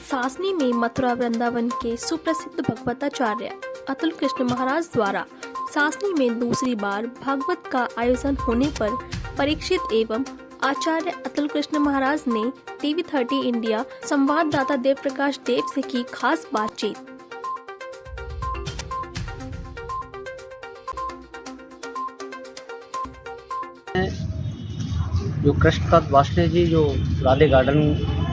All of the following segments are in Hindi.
सासनी में मथुरा वृंदावन के सुप्रसिद्ध भगवताचार्य अतुल कृष्ण महाराज द्वारा सासनी में दूसरी बार भागवत का आयोजन होने पर परीक्षित एवं आचार्य अतुल कृष्ण महाराज ने TV30 इंडिया संवाददाता देव प्रकाश देव से की खास बातचीत। जो कृष्णकांत वार्ष्णेय जी जो राधे गार्डन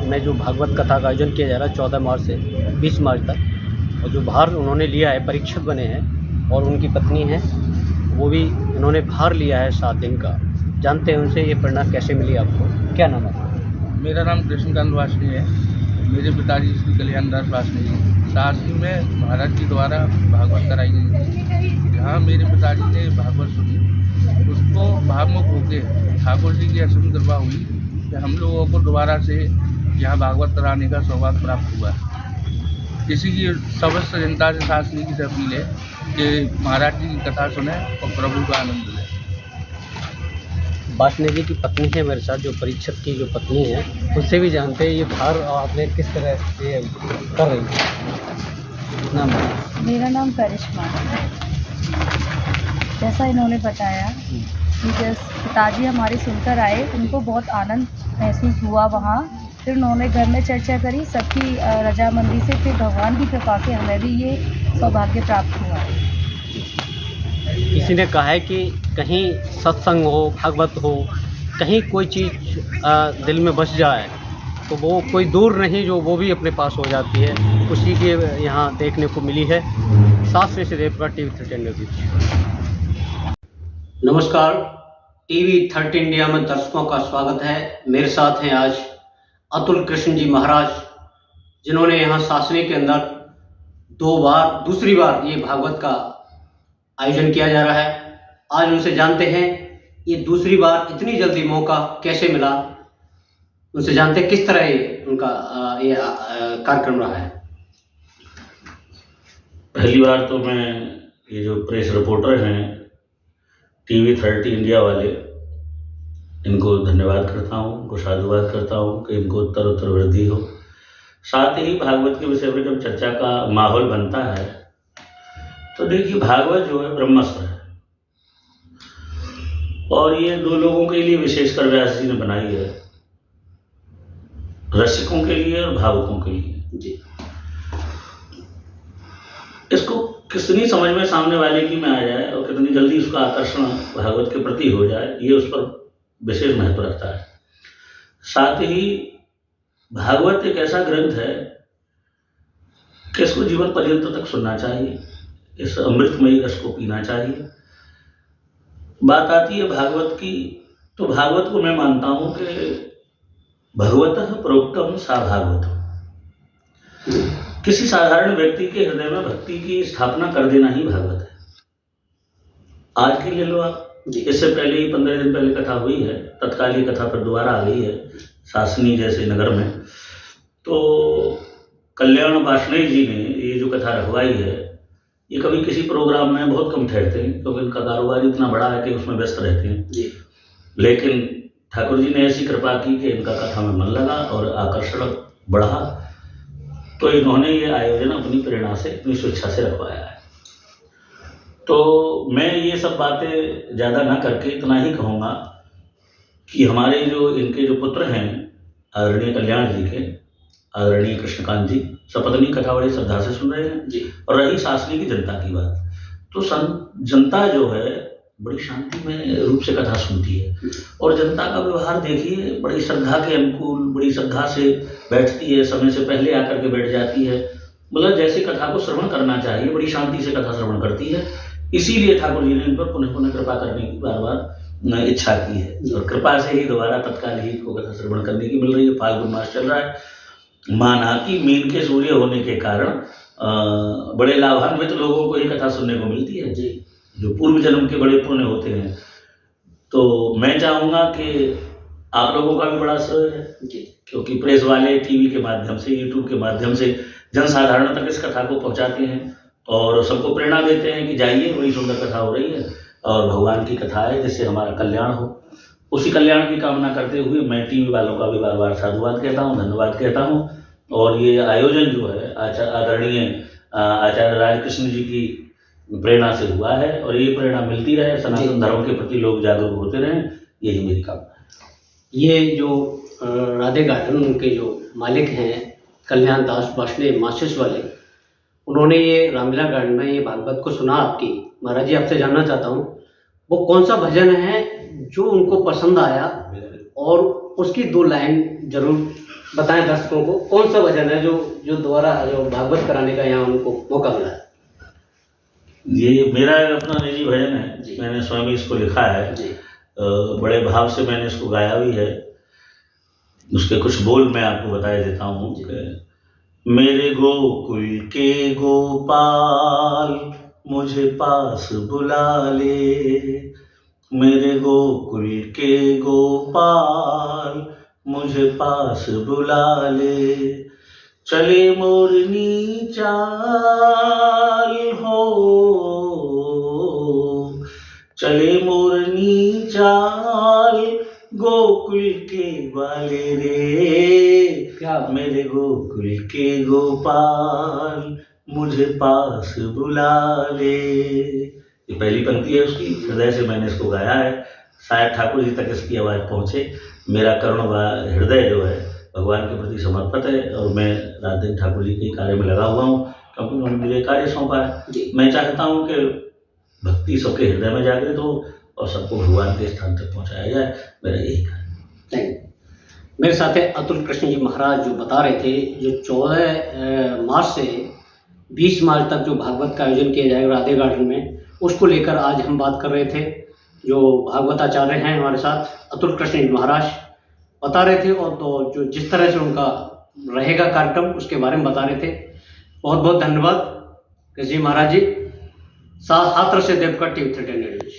में जो भागवत कथा का आयोजन किया जा रहा है 14 मार्च से 20 मार्च तक, और जो भार उन्होंने लिया है, परीक्षित बने हैं और उनकी पत्नी हैं, वो भी उन्होंने भार लिया है 7 दिन का। जानते हैं उनसे ये प्रेरणा कैसे मिली आपको? क्या नाम है? मेरा नाम कृष्णकांत वार्ष्णेय है। मेरे पिताजी श्री कल्याण दास वार्ष्णेय जी सासनी में महाराज जी द्वारा भागवत कराई गई थी। जहाँ मेरे पिताजी ने भागवत सुनी, उसको भावमुख होकर ठाकुर जी की असीम कृपा हुई कि हम लोगों को दोबारा से यहाँ भागवत कराने का सौभाग्य प्राप्त हुआ। किसी की समस्त जनता से सासनी की अपील है कि महाराज जी की कथा सुने और प्रभु का आनंद लें। वार्ष्णेय जी की पत्नी है मेरे साथ, जो परीक्षित की जो पत्नी है, उससे भी जानते हैं ये भार आपने किस तरह से कर रही है। नाम है? मेरा नाम करिश्मा है। जैसा इन्होंने बताया कि जैसे पिताजी हमारे सुनकर आए, उनको बहुत आनंद महसूस हुआ वहाँ। फिर उन्होंने घर में चर्चा करी सबकी रजामंदी से, फिर भगवान की कृपा से हमें भी ये सौभाग्य प्राप्त हुआ। किसी ने कहा है कि कहीं सत्संग हो, भागवत हो, कहीं कोई चीज़ दिल में बस जाए तो वो कोई दूर नहीं, जो वो भी अपने पास हो जाती है। उसी के यहाँ देखने को मिली है। सासनी से देव प्रकाश TV30 इंडिया। नमस्कार, TV30 इंडिया में दर्शकों का स्वागत है। मेरे साथ हैं आज अतुल कृष्ण जी महाराज, जिन्होंने यहाँ सासनी के अंदर दूसरी बार ये भागवत का आयोजन किया जा रहा है। आज उनसे जानते हैं ये दूसरी बार इतनी जल्दी मौका कैसे मिला। उनसे जानते हैं किस तरह ये उनका ये कार्यक्रम रहा है। पहली बार तो मैं ये जो प्रेस रिपोर्टर हैं TV30 इंडिया वाले, इनको धन्यवाद करता हूँ, उनको साधुवाद करता हूँ कि इनको उत्तर वृद्धि हो। साथ ही भागवत के विषय में जब चर्चा का माहौल बनता है तो देखिए, भागवत जो है ब्रह्मास्त्र है और ये 2 लोगों के लिए विशेषकर व्यास जी ने बनाई है, रसिकों के लिए और भावुकों के लिए जी। इसको कितनी समझ में सामने वाले की में आ जाए और कितनी जल्दी उसका आकर्षण भागवत के प्रति हो जाए, ये उस पर विशेष महत्व रखता है। साथ ही भागवत एक ऐसा ग्रंथ है कि इसको जीवन पर्यंत तक सुनना चाहिए, इस अमृतमयी रस को पीना चाहिए। बात आती है भागवत की, तो भागवत को मैं मानता हूँ कि भगवतः प्रोक्तम सा भागवत। किसी साधारण व्यक्ति के हृदय में भक्ति की स्थापना कर देना ही भागवत है। आज की ले लो आप, इससे पहले ही 15 दिन पहले कथा हुई है, तत्काल ये कथा पर दोबारा आ गई है सासनी जैसे नगर में। तो कल्याण वार्ष्णेय जी ने ये जो कथा रखवाई है, ये कभी किसी प्रोग्राम में बहुत कम ठहरते हैं क्योंकि इनका कारोबार इतना बड़ा है कि उसमें व्यस्त रहते हैं जी। लेकिन ठाकुर जी ने ऐसी कृपा की कि इनका कथा में मन लगा और आकर्षण बढ़ा, तो इन्होंने ये आयोजन अपनी प्रेरणा से, अपनी स्वेच्छा से रखवाया है। तो मैं ये सब बातें ज़्यादा ना करके इतना ही कहूँगा कि हमारे जो इनके जो पुत्र हैं आदरणीय कल्याण जी के, आदरणीय कृष्णकांत जी, सपत्नी कथा बड़ी श्रद्धा से सुन रहे हैं जी। और रही सासनी की जनता की बात, तो जनता जो है बड़ी शांति में रूप से कथा सुनती है और जनता का व्यवहार देखिए, बड़ी श्रद्धा के अनुकूल, बड़ी श्रद्धा से बैठती है, समय से पहले आकर के बैठ जाती है। मतलब जैसे कथा को श्रवण करना चाहिए, बड़ी शांति से कथा श्रवण करती है। इसीलिए ठाकुर जी ने इन पर पुनः पुनः कृपा करने की बार बार इच्छा की है और कृपा से ही दोबारा तत्काल ही को कथा श्रवण करने की मिल रही है। फाल्गुन मास चल रहा है, माना कि मीन के सूर्य होने के कारण बड़े लाभान्वित लोगों को ये कथा सुनने को मिलती है जी, जो पूर्व जन्म के बड़े पुण्य होते हैं। तो मैं चाहूँगा कि आप लोगों का भी बड़ा श्रेय है जी, क्योंकि प्रेस वाले टीवी के माध्यम से, यूट्यूब के माध्यम से जनसाधारण तक इस कथा को पहुँचाते हैं और सबको प्रेरणा देते हैं कि जाइए, बड़ी सुंदर कथा हो रही है और भगवान की कथा है जिससे हमारा कल्याण हो। उसी कल्याण की कामना करते हुए मैं टीवी वालों का भी बार बार साधुवाद कहता हूँ, धन्यवाद कहता हूँ और ये आयोजन जो है आदरणीय आचार्य राजकृष्ण जी की प्रेरणा से हुआ है, और ये प्रेरणा मिलती रहे, सनातन धर्म के प्रति लोग जागरूक होते रहें, यही मेरी कामना है। ये जो राधे गार्डन के जो मालिक हैं कल्याण दास वासुदेव माचिस वाले, उन्होंने ये रामलीला गार्डन में ये भागवत को सुना आपकी। महाराज जी, आपसे जानना चाहता हूँ वो कौन सा भजन है जो उनको पसंद आया, और उसकी 2 लाइन जरूर बताएं दर्शकों को। कौन सा भजन है जो दोबारा जो भागवत कराने का यहाँ उनको मौका मिला है? ये मेरा अपना निजी भजन है, मैंने स्वयं इसको लिखा है जी। बड़े भाव से मैंने इसको गाया भी है। उसके कुछ बोल मैं आपको बता देता हूँ कि मेरे गोकुल के गोपाल मुझे पास बुला ले, मेरे गोकुल के गोपाल मुझे पास बुला ले, चले मोरनी चाल हो, चले मोरनी चाल गोकुल के वाले रे, क्या मेरे गोकुल के गोपाल मुझे पास बुला ले। ये पहली पंक्ति है उसकी, हृदय से मैंने इसको गाया है। शायद ठाकुर जी तक इसकी आवाज़ पहुँचे। मेरा करुण हृदय जो है भगवान के प्रति समर्पित है, और मैं रात दिन ठाकुर जी के कार्य में लगा हुआ हूँ, क्योंकि उन्होंने मुझे कार्य सौंपा है। मैं चाहता हूँ कि भक्ति सबके हृदय में जागृत हो और सबको भगवान के स्थान तक पहुँचाया जाए, मेरा यही कार्य। Thank you. मेरे साथ है अतुल कृष्ण जी महाराज, जो बता रहे थे जो 14 मार्च से 20 मार्च तक जो भागवत का आयोजन किया जाएगा राधे गार्डन में, उसको लेकर आज हम बात कर रहे थे। जो भागवताचार्य हैं हमारे साथ अतुल कृष्ण जी महाराज बता रहे थे, और तो जो जिस तरह से उनका रहेगा कार्यक्रम उसके बारे में बता रहे थे। बहुत बहुत धन्यवाद कृष्ण जी महाराज जी। हाथरस से देवकर टीवी 13 न्यूज।